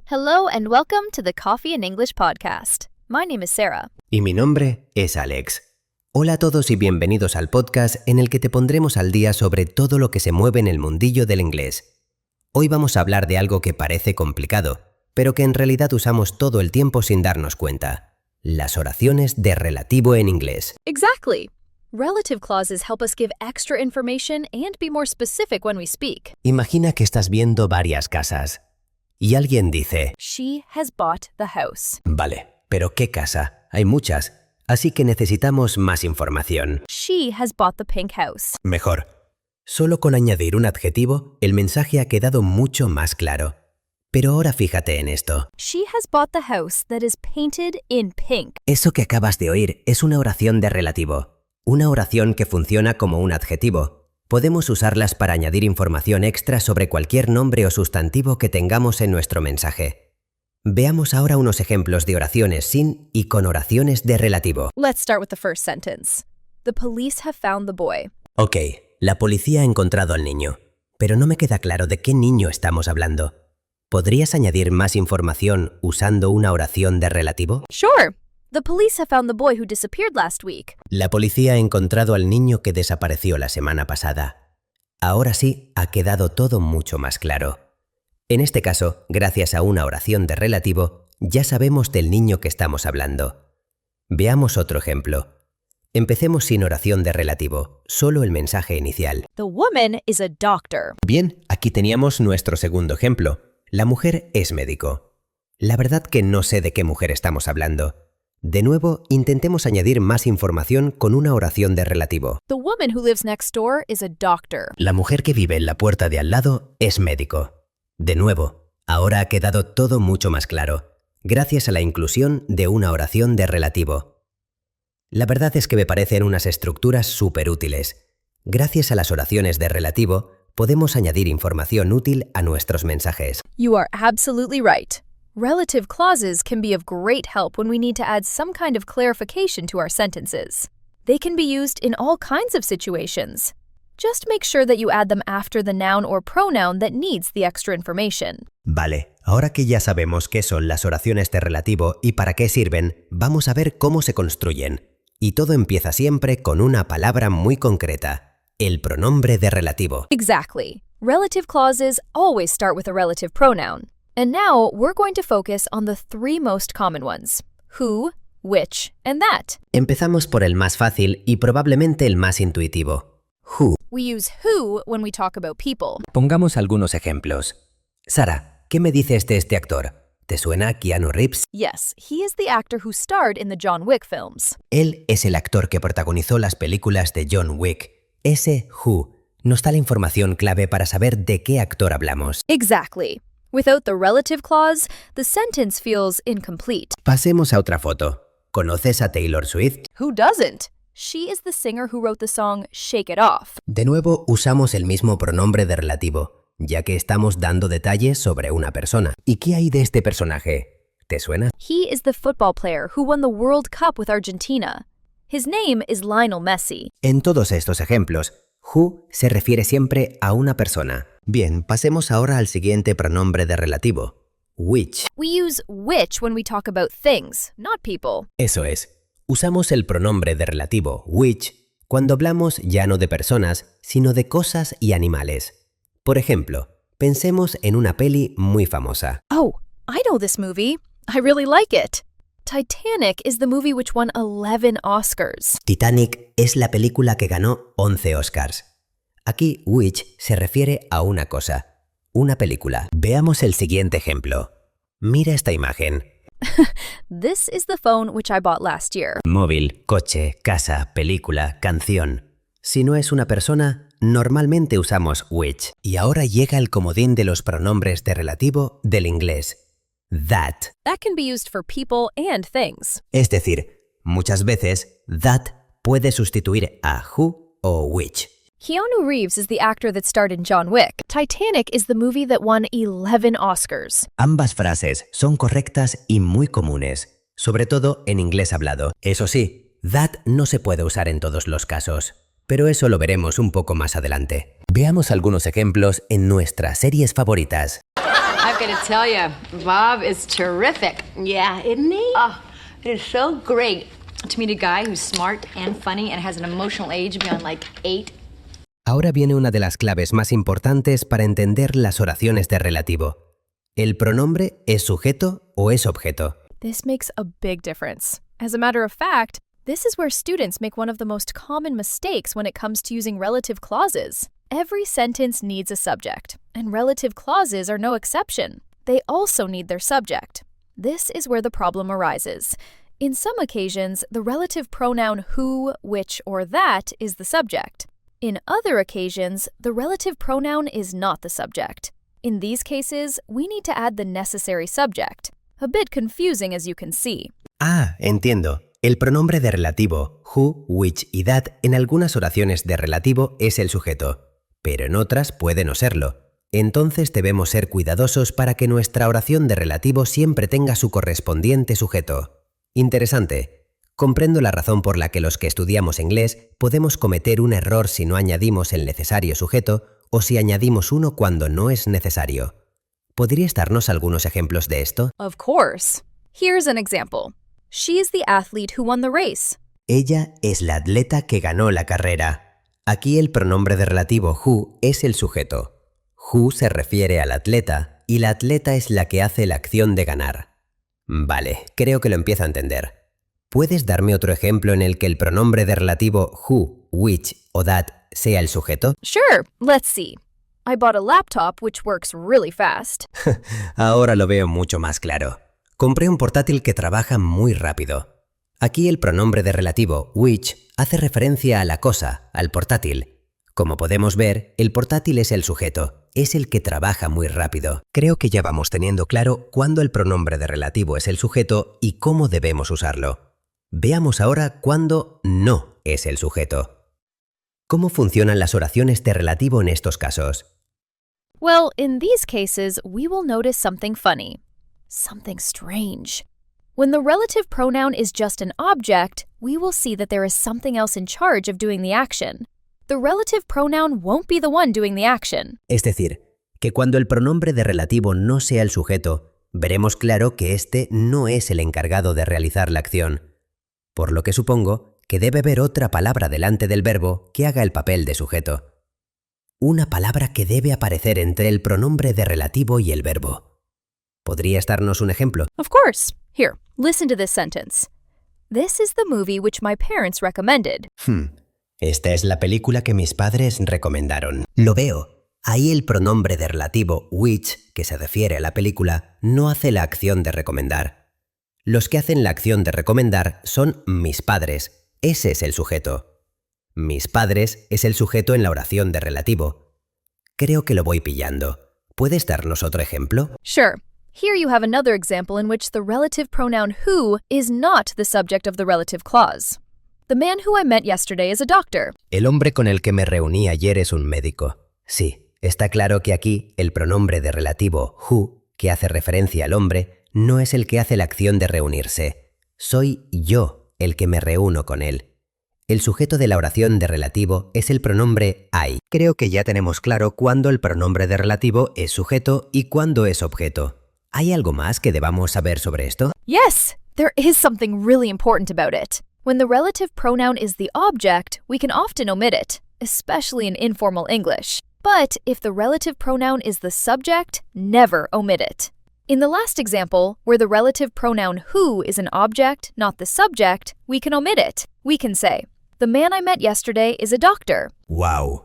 Hello and welcome to the Coffee and English podcast. My name is Sarah. Y mi nombre es Alex. Hola a todos y bienvenidos al podcast en el que te pondremos al día sobre todo lo que se mueve en el mundillo del inglés. Hoy vamos a hablar de algo que parece complicado, pero que en realidad usamos todo el tiempo sin darnos cuenta. Las oraciones de relativo en inglés. Exactly. Relative clauses help us give extra information and be more specific when we speak. Imagina que estás viendo varias casas y alguien dice, She has bought the house. vale, pero ¿qué casa? Hay muchas, así que necesitamos más información. She has bought the pink house. Mejor. Solo con añadir un adjetivo, el mensaje ha quedado mucho más claro. Pero ahora fíjate en esto. She has bought the house that is painted in pink. Eso que acabas de oír es una oración de relativo. Una oración que funciona como un adjetivo. Podemos usarlas para añadir información extra sobre cualquier nombre o sustantivo que tengamos en nuestro mensaje. Veamos ahora unos ejemplos de oraciones sin y con oraciones de relativo. Let's start with the first sentence. The police have found the boy. Ok, la policía ha encontrado al niño, pero no me queda claro de qué niño estamos hablando. ¿Podrías añadir más información usando una oración de relativo? Sure. The police have found the boy who disappeared last week. La policía ha encontrado al niño que desapareció la semana pasada. Ahora sí, ha quedado todo mucho más claro. En este caso, gracias a una oración de relativo, ya sabemos del niño que estamos hablando. Veamos otro ejemplo. Empecemos sin oración de relativo, solo el mensaje inicial. The woman is a doctor. Bien, aquí teníamos nuestro segundo ejemplo. La mujer es médico. La verdad que no sé de qué mujer estamos hablando. De nuevo, intentemos añadir más información con una oración de relativo. The woman who lives next door is a doctor. La mujer que vive en la puerta de al lado es médico. De nuevo, ahora ha quedado todo mucho más claro, gracias a la inclusión de una oración de relativo. La verdad es que me parecen unas estructuras súper útiles. Gracias a las oraciones de relativo, podemos añadir información útil a nuestros mensajes. You are absolutely right. Relative clauses can be of great help when we need to add some kind of clarification to our sentences. They can be used in all kinds of situations. Just make sure that you add them after the noun or pronoun that needs the extra information. Vale, ahora que ya sabemos qué son las oraciones de relativo y para qué sirven, vamos a ver cómo se construyen. Y todo empieza siempre con una palabra muy concreta, el pronombre de relativo. Exactly. Relative clauses always start with a relative pronoun. And now we're going to focus on the three most common ones: who, which, and that. Empezamos por el más fácil y probablemente el más intuitivo. Who. We use who when we talk about people. Pongamos algunos ejemplos. Sara, ¿qué me dices de este actor? ¿Te suena Keanu Reeves? Yes, he is the actor who starred in the John Wick films. Él es el actor que protagonizó las películas de John Wick. Ese who nos da la información clave para saber de qué actor hablamos. Exactly. Without the relative clause, the sentence feels incomplete. Pasemos a otra foto. ¿Conoces a Taylor Swift? Who doesn't? She is the singer who wrote the song Shake It Off. De nuevo usamos el mismo pronombre de relativo, ya que estamos dando detalles sobre una persona. ¿Y qué hay de este personaje? ¿Te suena? He is the football player who won the World Cup with Argentina. His name is Lionel Messi. En todos estos ejemplos, who se refiere siempre a una persona. Bien, pasemos ahora al siguiente pronombre de relativo, which. We use which when we talk about things, not people. Eso es. Usamos el pronombre de relativo, which, cuando hablamos ya no de personas, sino de cosas y animales. Por ejemplo, pensemos en una peli muy famosa. Oh, I know this movie. I really like it. Titanic is the movie which won 11 Oscars. Titanic es la película que ganó 11 Oscars. Aquí, which se refiere a una cosa, una película. Veamos el siguiente ejemplo. Mira esta imagen. This is the phone which I bought last year. Móvil, coche, casa, película, canción. Si no es una persona, normalmente usamos which. Y ahora llega el comodín de los pronombres de relativo del inglés. That. That can be used for people and things. Es decir, muchas veces, that puede sustituir a who o which. Keanu Reeves is the actor that starred in John Wick. Titanic is the movie that won 11 Oscars. Ambas frases son correctas y muy comunes, sobre todo en inglés hablado. Eso sí, that no se puede usar en todos los casos, pero eso lo veremos un poco más adelante. Veamos algunos ejemplos en nuestras series favoritas. I've got to tell you, Bob is terrific. Yeah, isn't he? Oh, it is so great to meet a guy who's smart and funny and has an emotional age beyond like 8. Ahora viene una de las claves más importantes para entender las oraciones de relativo. ¿El pronombre es sujeto o es objeto? This makes a big difference. As a matter of fact, this is where students make one of the most common mistakes when it comes to using relative clauses. Every sentence needs a subject, and relative clauses are no exception. They also need their subject. This is where the problem arises. In some occasions, the relative pronoun who, which, or that is the subject. In other occasions, the relative pronoun is not the subject. In these cases, we need to add the necessary subject. A bit confusing, as you can see. Ah, entiendo. El pronombre de relativo who, which y that en algunas oraciones de relativo es el sujeto, pero en otras puede no serlo. Entonces debemos ser cuidadosos para que nuestra oración de relativo siempre tenga su correspondiente sujeto. Interesante. Comprendo la razón por la que los que estudiamos inglés podemos cometer un error si no añadimos el necesario sujeto o si añadimos uno cuando no es necesario. ¿Podrías darnos algunos ejemplos de esto? Of course. Here's an example. She is the athlete who won the race. Ella es la atleta que ganó la carrera. Aquí el pronombre de relativo who es el sujeto. Who se refiere al atleta y la atleta es la que hace la acción de ganar. Vale, creo que lo empiezo a entender. ¿Puedes darme otro ejemplo en el que el pronombre de relativo who, which o that sea el sujeto? Sure, let's see. I bought a laptop which works really fast. Ahora lo veo mucho más claro. Compré un portátil que trabaja muy rápido. Aquí el pronombre de relativo which hace referencia a la cosa, al portátil. Como podemos ver, el portátil es el sujeto, es el que trabaja muy rápido. Creo que ya vamos teniendo claro cuándo el pronombre de relativo es el sujeto y cómo debemos usarlo. Veamos ahora cuándo no es el sujeto. ¿Cómo funcionan las oraciones de relativo en estos casos? Well, in these cases, we will notice something funny. Something strange. When the relative pronoun is just an object, we will see that there is something else in charge of doing the action. The relative pronoun won't be the one doing the action. Es decir, que cuando el pronombre de relativo no sea el sujeto, veremos claro que este no es el encargado de realizar la acción. Por lo que supongo que debe haber otra palabra delante del verbo que haga el papel de sujeto. Una palabra que debe aparecer entre el pronombre de relativo y el verbo. ¿Podrías darnos un ejemplo? Of course. Here, listen to this sentence. This is the movie which my parents recommended. Esta es la película que mis padres recomendaron. Lo veo. Ahí el pronombre de relativo which, que se refiere a la película, no hace la acción de recomendar. Los que hacen la acción de recomendar son mis padres. Ese es el sujeto. Mis padres es el sujeto en la oración de relativo. Creo que lo voy pillando. ¿Puedes darnos otro ejemplo? Sure. Here you have another example in which the relative pronoun who is not the subject of the relative clause. The man who I met yesterday is a doctor. El hombre con el que me reuní ayer es un médico. Sí, está claro que aquí el pronombre de relativo who, que hace referencia al hombre, no es el que hace la acción de reunirse. Soy yo el que me reúno con él. El sujeto de la oración de relativo es el pronombre I. Creo que ya tenemos claro cuándo el pronombre de relativo es sujeto y cuándo es objeto. ¿Hay algo más que debamos saber sobre esto? Yes, there is something really important about it. When the relative pronoun is the object, we can often omit it, especially in informal English. But if the relative pronoun is the subject, never omit it. In the last example, where the relative pronoun who is an object, not the subject, we can omit it. We can say, the man I met yesterday is a doctor. ¡Wow!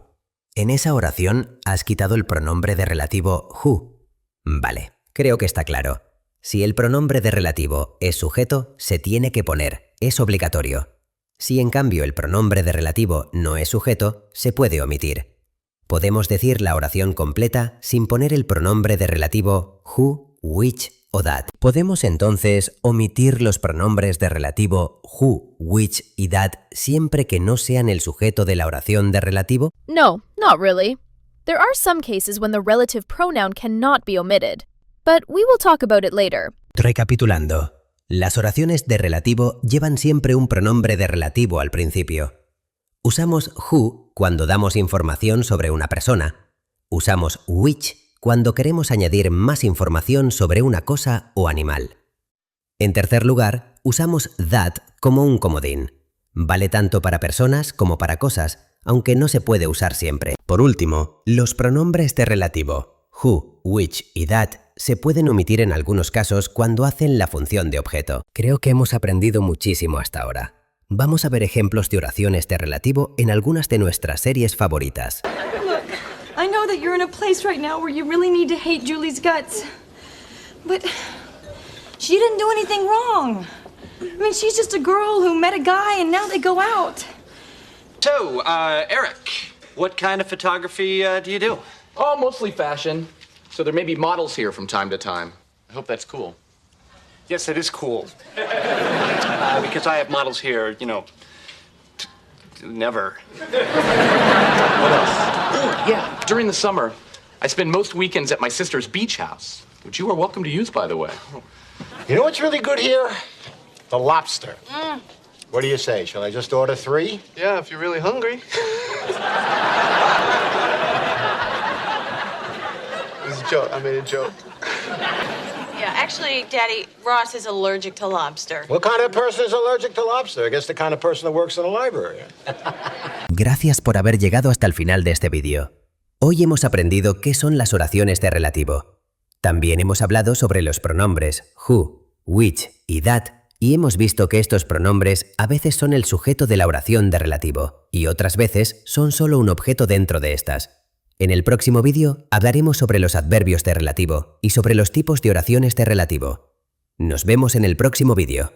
En esa oración has quitado el pronombre de relativo who. Vale, creo que está claro. Si el pronombre de relativo es sujeto, se tiene que poner, es obligatorio. Si en cambio el pronombre de relativo no es sujeto, se puede omitir. Podemos decir la oración completa sin poner el pronombre de relativo who, which o that. ¿Podemos entonces omitir los pronombres de relativo who, which y that siempre que no sean el sujeto de la oración de relativo? No, not really. There are some cases when the relative pronoun cannot be omitted, but we will talk about it later. Recapitulando, las oraciones de relativo llevan siempre un pronombre de relativo al principio. Usamos who cuando damos información sobre una persona. Usamos which cuando queremos añadir más información sobre una cosa o animal. En tercer lugar, usamos that como un comodín. Vale tanto para personas como para cosas, aunque no se puede usar siempre. Por último, los pronombres de relativo, who, which y that, se pueden omitir en algunos casos cuando hacen la función de objeto. Creo que hemos aprendido muchísimo hasta ahora. Vamos a ver ejemplos de oraciones de relativo en algunas de nuestras series favoritas. Look, I know that you're in a place right now where you really need to hate Julie's guts. But she didn't do anything wrong. I mean, she's just a girl who met a guy and now they go out. So, Eric, what kind of photography do you do? Oh, mostly fashion. So there may be models here from time to time. I hope that's cool. Yes, it is cool. Because I have models here, you know, never. What else? Oh, yeah, during the summer, I spend most weekends at my sister's beach house, which you are welcome to use, by the way. You know what's really good here? The lobster. What do you say? Shall I just order 3? Yeah, if you're really hungry. It was a joke. I made a joke. Yeah, actually, Daddy, Ross is allergic to lobster. What kind of person is allergic to lobster? I guess the kind of person that works in a library. Gracias por haber llegado hasta el final de este vídeo. Hoy hemos aprendido qué son las oraciones de relativo. También hemos hablado sobre los pronombres who, which y that, y hemos visto que estos pronombres a veces son el sujeto de la oración de relativo y otras veces son solo un objeto dentro de estas. En el próximo vídeo hablaremos sobre los adverbios de relativo y sobre los tipos de oraciones de relativo. Nos vemos en el próximo vídeo.